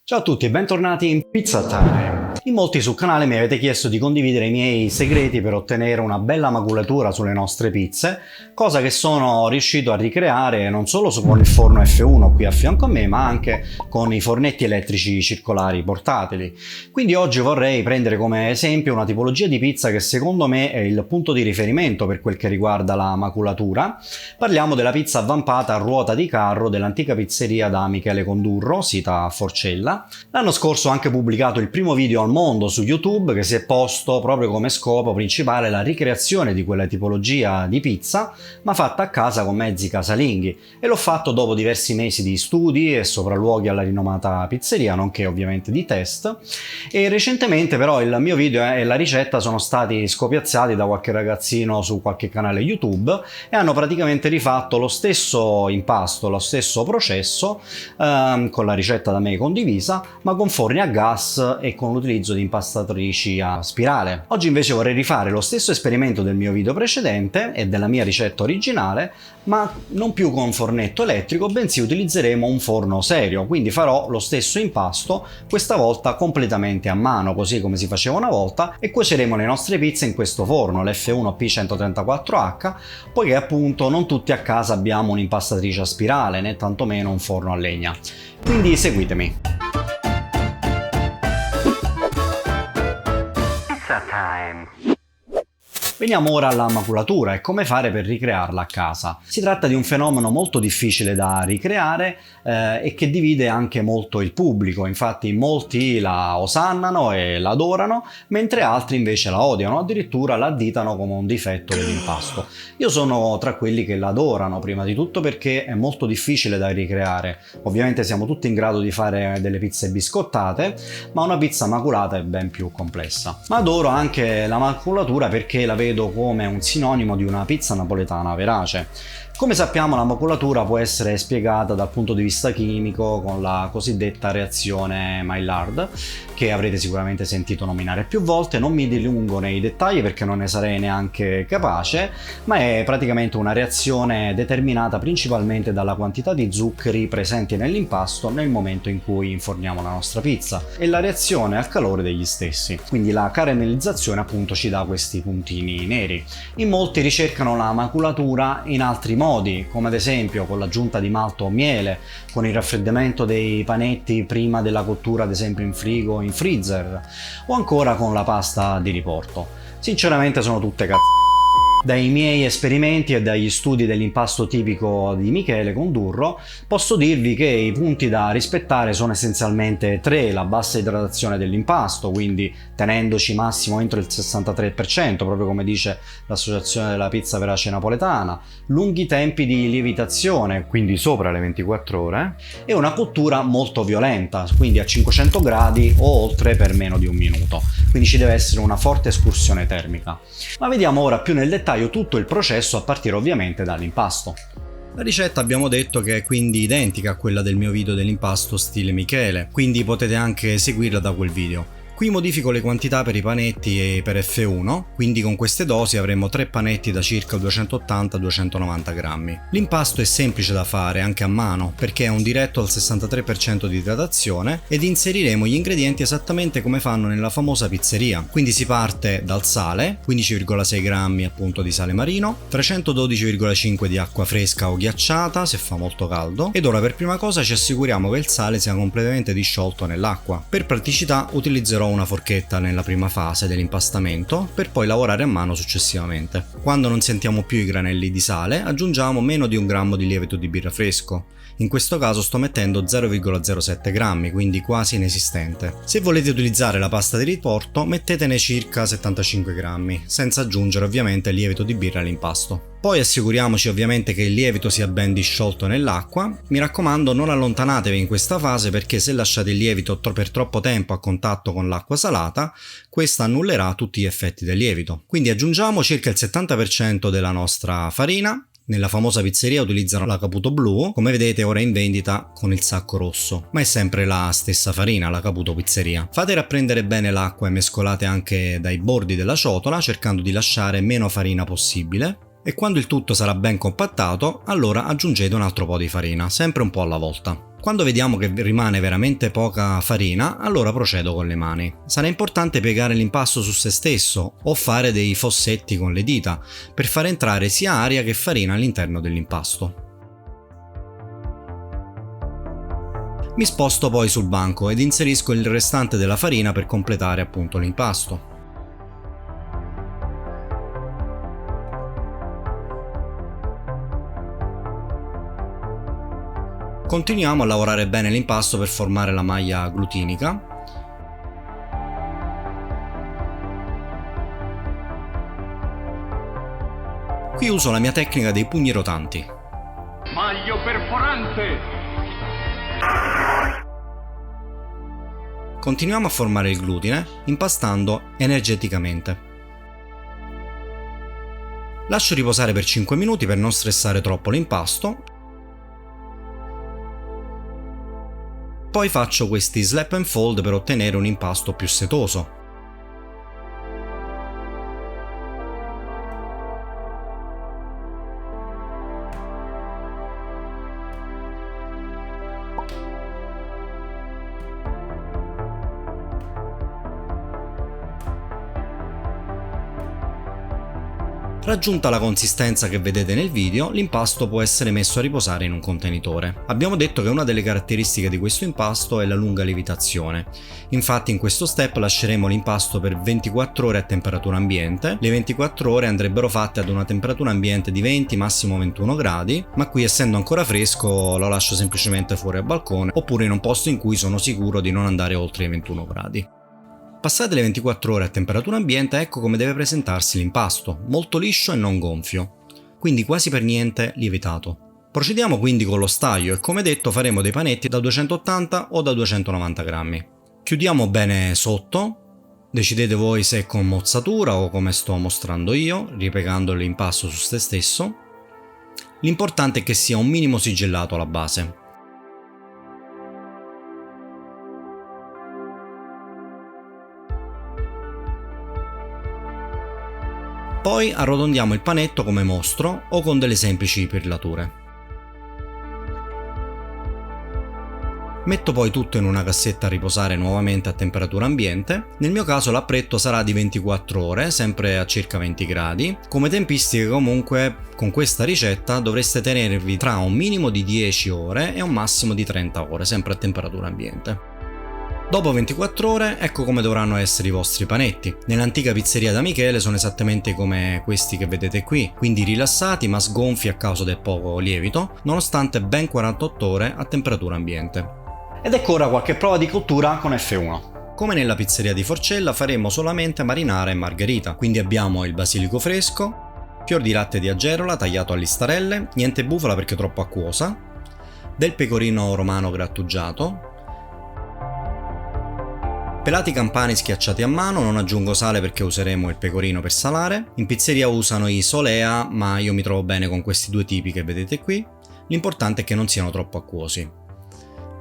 Ciao a tutti e bentornati in Pizza Time. In molti sul canale mi avete chiesto di condividere i miei segreti per ottenere una bella maculatura sulle nostre pizze, cosa che sono riuscito a ricreare non solo con il forno F1 qui a fianco a me, ma anche con i fornetti elettrici circolari portatili. Quindi oggi vorrei prendere come esempio una tipologia di pizza che secondo me è il punto di riferimento per quel che riguarda la maculatura. Parliamo della pizza avvampata a ruota di carro dell'antica pizzeria da Michele Condurro, sita a Forcella. L'anno scorso ho anche pubblicato il primo video al mondo su YouTube che si è posto proprio come scopo principale la ricreazione di quella tipologia di pizza, ma fatta a casa con mezzi casalinghi, e l'ho fatto dopo diversi mesi di studi e sopralluoghi alla rinomata pizzeria, nonché ovviamente di test. E recentemente però il mio video e la ricetta sono stati scopiazzati da qualche ragazzino su qualche canale YouTube e hanno praticamente rifatto lo stesso impasto, lo stesso processo con la ricetta da me condivisa, ma con forni a gas e con l'utilizzo di impastatrici a spirale. Oggi invece vorrei rifare lo stesso esperimento del mio video precedente e della mia ricetta originale, ma non più con fornetto elettrico, bensì utilizzeremo un forno serio, quindi farò lo stesso impasto, questa volta completamente a mano, così come si faceva una volta, e cuoceremo le nostre pizze in questo forno, l'F1 P134H, poiché appunto non tutti a casa abbiamo un'impastatrice a spirale, né tantomeno un forno a legna. Quindi seguitemi. Veniamo ora alla maculatura e come fare per ricrearla a casa. Si tratta di un fenomeno molto difficile da ricreare e che divide anche molto il pubblico, infatti molti la osannano e la adorano, mentre altri invece la odiano, addirittura la additano come un difetto dell'impasto. Io sono tra quelli che la adorano, prima di tutto perché è molto difficile da ricreare. Ovviamente siamo tutti in grado di fare delle pizze biscottate, ma una pizza maculata è ben più complessa. Ma adoro anche la maculatura perché la vedo come un sinonimo di una pizza napoletana verace. Come sappiamo, la maculatura può essere spiegata dal punto di vista chimico con la cosiddetta reazione Maillard, che avrete sicuramente sentito nominare più volte. Non mi dilungo nei dettagli perché non ne sarei neanche capace, ma è praticamente una reazione determinata principalmente dalla quantità di zuccheri presenti nell'impasto nel momento in cui inforniamo la nostra pizza e la reazione al calore degli stessi. Quindi la caramellizzazione appunto ci dà questi puntini neri. In molti ricercano la maculatura in altri modi, come ad esempio con l'aggiunta di malto o miele, con il raffreddamento dei panetti prima della cottura ad esempio in frigo o in freezer, o ancora con la pasta di riporto. Sinceramente sono tutte cazzate. Dai miei esperimenti e dagli studi dell'impasto tipico di Michele Condurro posso dirvi che i punti da rispettare sono essenzialmente tre: la bassa idratazione dell'impasto, quindi tenendoci massimo entro il 63%, proprio come dice l'associazione della pizza verace napoletana, lunghi tempi di lievitazione, quindi sopra le 24 ore, e una cottura molto violenta, quindi a 500 gradi o oltre per meno di un minuto, quindi ci deve essere una forte escursione termica. Ma vediamo ora più nel dettaglio tutto il processo a partire ovviamente dall'impasto. La ricetta abbiamo detto che è quindi identica a quella del mio video dell'impasto stile Michele, quindi potete anche seguirla da quel video. Qui modifico le quantità per i panetti e per F1, quindi con queste dosi avremo 3 panetti da circa 280-290 grammi. L'impasto è semplice da fare anche a mano perché è un diretto al 63% di idratazione ed inseriremo gli ingredienti esattamente come fanno nella famosa pizzeria. Quindi si parte dal sale, 15,6 grammi appunto di sale marino, 312,5 di acqua fresca o ghiacciata se fa molto caldo, ed ora per prima cosa ci assicuriamo che il sale sia completamente disciolto nell'acqua. Per praticità utilizzerò una forchetta nella prima fase dell'impastamento per poi lavorare a mano successivamente. Quando non sentiamo più i granelli di sale aggiungiamo meno di un grammo di lievito di birra fresco. In questo caso sto mettendo 0,07 grammi, quindi quasi inesistente. Se volete utilizzare la pasta di riporto mettetene circa 75 grammi, senza aggiungere ovviamente il lievito di birra all'impasto. Poi assicuriamoci ovviamente che il lievito sia ben disciolto nell'acqua. Mi raccomando, non allontanatevi in questa fase perché se lasciate il lievito per troppo tempo a contatto con l'acqua salata, questa annullerà tutti gli effetti del lievito. Quindi aggiungiamo circa il 70% della nostra farina. Nella famosa pizzeria utilizzano la Caputo Blu, come vedete ora è in vendita con il sacco rosso, ma è sempre la stessa farina, la Caputo Pizzeria. Fate rapprendere bene l'acqua e mescolate anche dai bordi della ciotola, cercando di lasciare meno farina possibile. E quando il tutto sarà ben compattato, allora aggiungete un altro po' di farina, sempre un po' alla volta. Quando vediamo che rimane veramente poca farina, allora procedo con le mani. Sarà importante piegare l'impasto su se stesso o fare dei fossetti con le dita per far entrare sia aria che farina all'interno dell'impasto. Mi sposto poi sul banco ed inserisco il restante della farina per completare appunto l'impasto. Continuiamo a lavorare bene l'impasto per formare la maglia glutinica. Qui uso la mia tecnica dei pugni rotanti. Maglio perforante! Continuiamo a formare il glutine impastando energeticamente. Lascio riposare per 5 minuti per non stressare troppo l'impasto. Poi faccio questi slap and fold per ottenere un impasto più setoso. Raggiunta la consistenza che vedete nel video, l'impasto può essere messo a riposare in un contenitore. Abbiamo detto che una delle caratteristiche di questo impasto è la lunga lievitazione. Infatti in questo step lasceremo l'impasto per 24 ore a temperatura ambiente. Le 24 ore andrebbero fatte ad una temperatura ambiente di 20, massimo 21 gradi, ma qui essendo ancora fresco lo lascio semplicemente fuori al balcone oppure in un posto in cui sono sicuro di non andare oltre i 21 gradi. Passate le 24 ore a temperatura ambiente, ecco come deve presentarsi l'impasto, molto liscio e non gonfio, quindi quasi per niente lievitato. Procediamo quindi con lo staglio e come detto faremo dei panetti da 280 o da 290 grammi. Chiudiamo bene sotto, decidete voi se con mozzatura o come sto mostrando io, ripiegando l'impasto su se stesso. L'importante è che sia un minimo sigillato alla base. Poi arrotondiamo il panetto come mostro o con delle semplici perlature. Metto poi tutto in una cassetta a riposare nuovamente a temperatura ambiente. Nel mio caso l'appretto sarà di 24 ore, sempre a circa 20 gradi. Come tempistiche comunque con questa ricetta dovreste tenervi tra un minimo di 10 ore e un massimo di 30 ore, sempre a temperatura ambiente. Dopo 24 ore ecco come dovranno essere i vostri panetti. Nell'antica pizzeria da Michele sono esattamente come questi che vedete qui, quindi rilassati ma sgonfi a causa del poco lievito, nonostante ben 48 ore a temperatura ambiente. Ed ecco ora qualche prova di cottura con F1. Come nella pizzeria di Forcella faremo solamente marinara e margherita, quindi abbiamo il basilico fresco, fior di latte di agerola tagliato a listarelle, niente bufala perché troppo acquosa, del pecorino romano grattugiato, pelati campani schiacciati a mano, non aggiungo sale perché useremo il pecorino per salare. In pizzeria usano i Solea, ma io mi trovo bene con questi due tipi che vedete qui. L'importante è che non siano troppo acquosi.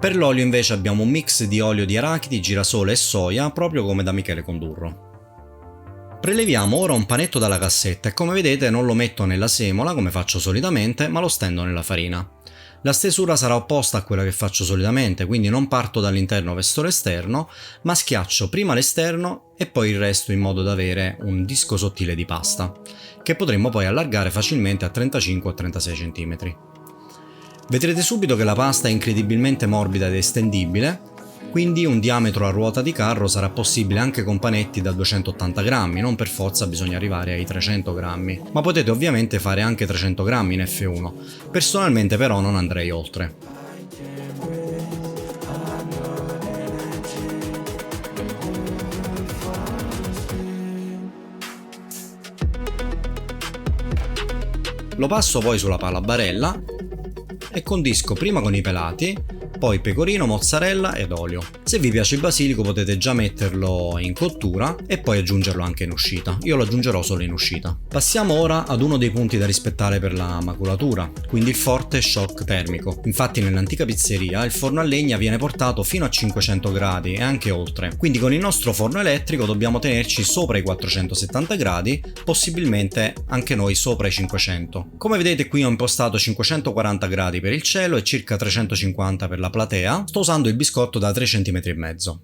Per l'olio invece abbiamo un mix di olio di arachidi, girasole e soia, proprio come da Michele Condurro. Preleviamo ora un panetto dalla cassetta e come vedete non lo metto nella semola come faccio solitamente, ma lo stendo nella farina. La stesura sarà opposta a quella che faccio solitamente, quindi non parto dall'interno verso l'esterno, ma schiaccio prima l'esterno e poi il resto in modo da avere un disco sottile di pasta, che potremmo poi allargare facilmente a 35 o 36 cm. Vedrete subito che la pasta è incredibilmente morbida ed estendibile, quindi un diametro a ruota di carro sarà possibile anche con panetti da 280 grammi, non per forza bisogna arrivare ai 300 grammi, ma potete ovviamente fare anche 300 grammi in F1, personalmente però non andrei oltre. Lo passo poi sulla pala barella e condisco prima con i pelati, poi pecorino, mozzarella ed olio. Se vi piace il basilico potete già metterlo in cottura e poi aggiungerlo anche in uscita. Io lo aggiungerò solo in uscita. Passiamo ora ad uno dei punti da rispettare per la maculatura, quindi il forte shock termico. Infatti nell'antica pizzeria il forno a legna viene portato fino a 500 gradi e anche oltre, quindi con il nostro forno elettrico dobbiamo tenerci sopra i 470 gradi, possibilmente anche noi sopra i 500. Come vedete qui ho impostato 540 gradi per il cielo e circa 350 per la platea, sto usando il biscotto da 3,5 cm.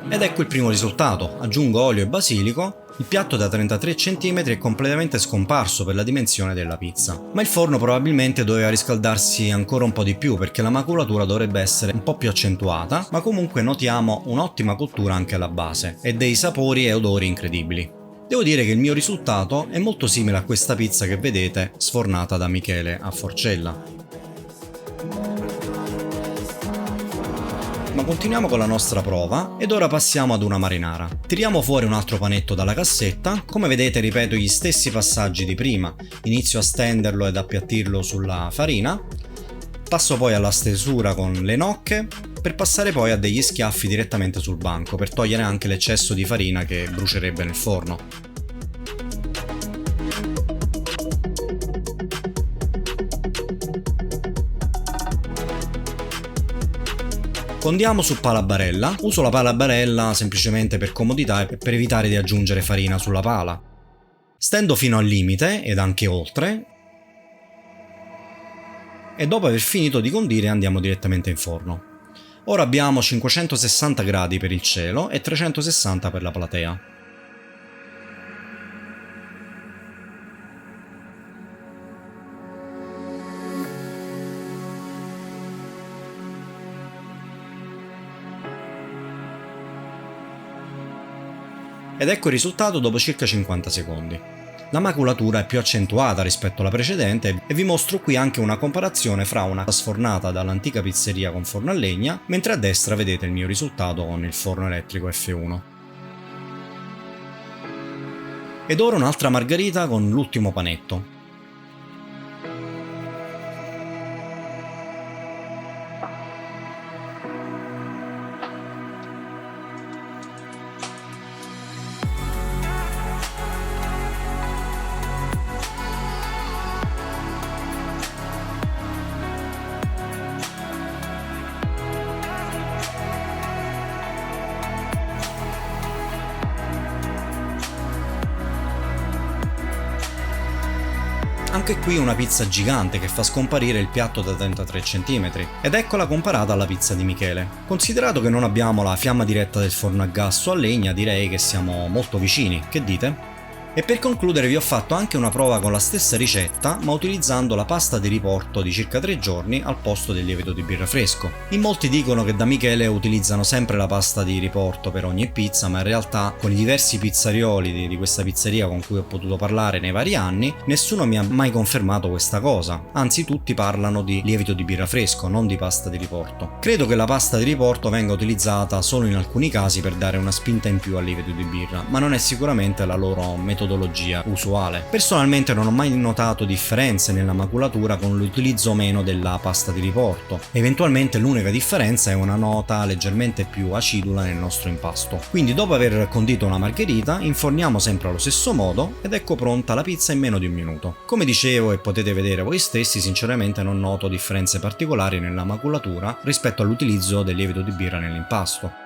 Ed ecco il primo risultato. Aggiungo olio e basilico. Il piatto da 33 cm è completamente scomparso per la dimensione della pizza. Ma il forno probabilmente doveva riscaldarsi ancora un po' di più perché la maculatura dovrebbe essere un po' più accentuata, ma comunque notiamo un'ottima cottura anche alla base e dei sapori e odori incredibili. Devo dire che il mio risultato è molto simile a questa pizza che vedete sfornata da Michele a Forcella. Ma continuiamo con la nostra prova ed ora passiamo ad una marinara. Tiriamo fuori un altro panetto dalla cassetta, come vedete ripeto gli stessi passaggi di prima, inizio a stenderlo ed appiattirlo sulla farina, passo poi alla stesura con le nocche, per passare poi a degli schiaffi direttamente sul banco, per togliere anche l'eccesso di farina che brucierebbe nel forno. Condiamo su pala barella, uso la pala barella semplicemente per comodità e per evitare di aggiungere farina sulla pala. Stendo fino al limite ed anche oltre e dopo aver finito di condire andiamo direttamente in forno. Ora abbiamo 560 gradi per il cielo e 360 per la platea. Ed ecco il risultato dopo circa 50 secondi. La maculatura è più accentuata rispetto alla precedente e vi mostro qui anche una comparazione fra una sfornata dall'antica pizzeria con forno a legna, mentre a destra vedete il mio risultato con il forno elettrico F1. Ed ora un'altra margherita con l'ultimo panetto. Anche qui una pizza gigante che fa scomparire il piatto da 33 cm, ed eccola comparata alla pizza di Michele. Considerato che non abbiamo la fiamma diretta del forno a gas o a legna, direi che siamo molto vicini, che dite? E per concludere vi ho fatto anche una prova con la stessa ricetta, ma utilizzando la pasta di riporto di circa 3 giorni al posto del lievito di birra fresco. In molti dicono che da Michele utilizzano sempre la pasta di riporto per ogni pizza, ma in realtà con i diversi pizzarioli di questa pizzeria con cui ho potuto parlare nei vari anni, nessuno mi ha mai confermato questa cosa, anzi tutti parlano di lievito di birra fresco, non di pasta di riporto. Credo che la pasta di riporto venga utilizzata solo in alcuni casi per dare una spinta in più al lievito di birra, ma non è sicuramente la loro metodologia usuale. Personalmente non ho mai notato differenze nella maculatura con l'utilizzo o meno della pasta di riporto. Eventualmente l'unica differenza è una nota leggermente più acidula nel nostro impasto. Quindi dopo aver condito una margherita inforniamo sempre allo stesso modo ed ecco pronta la pizza in meno di un minuto. Come dicevo e potete vedere voi stessi, sinceramente non noto differenze particolari nella maculatura rispetto all'utilizzo del lievito di birra nell'impasto.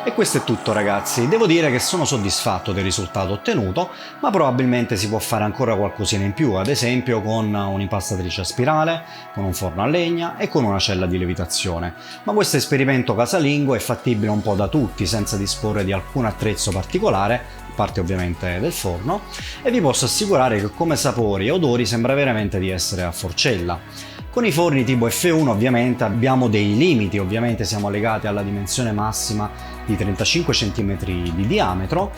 E questo è tutto ragazzi, devo dire che sono soddisfatto del risultato ottenuto, ma probabilmente si può fare ancora qualcosina in più, ad esempio con un'impastatrice a spirale, con un forno a legna e con una cella di lievitazione. Ma questo esperimento casalingo è fattibile un po' da tutti senza disporre di alcun attrezzo particolare, a parte ovviamente del forno, e vi posso assicurare che come sapori e odori sembra veramente di essere a Forcella. Con i forni tipo F1 ovviamente abbiamo dei limiti, ovviamente siamo legati alla dimensione massima di 35 cm di diametro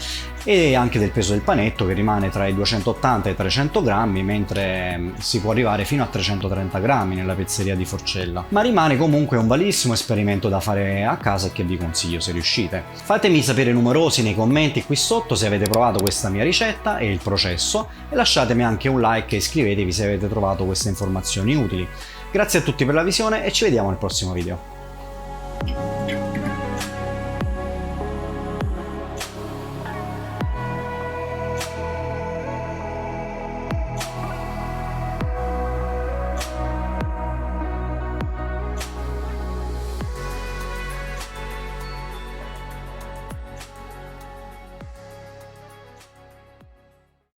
e anche del peso del panetto che rimane tra i 280 e i 300 grammi, mentre si può arrivare fino a 330 grammi nella pizzeria di Forcella. Ma rimane comunque un validissimo esperimento da fare a casa e che vi consiglio se riuscite. Fatemi sapere numerosi nei commenti qui sotto se avete provato questa mia ricetta e il processo e lasciatemi anche un like e iscrivetevi se avete trovato queste informazioni utili. Grazie a tutti per la visione e ci vediamo nel prossimo video.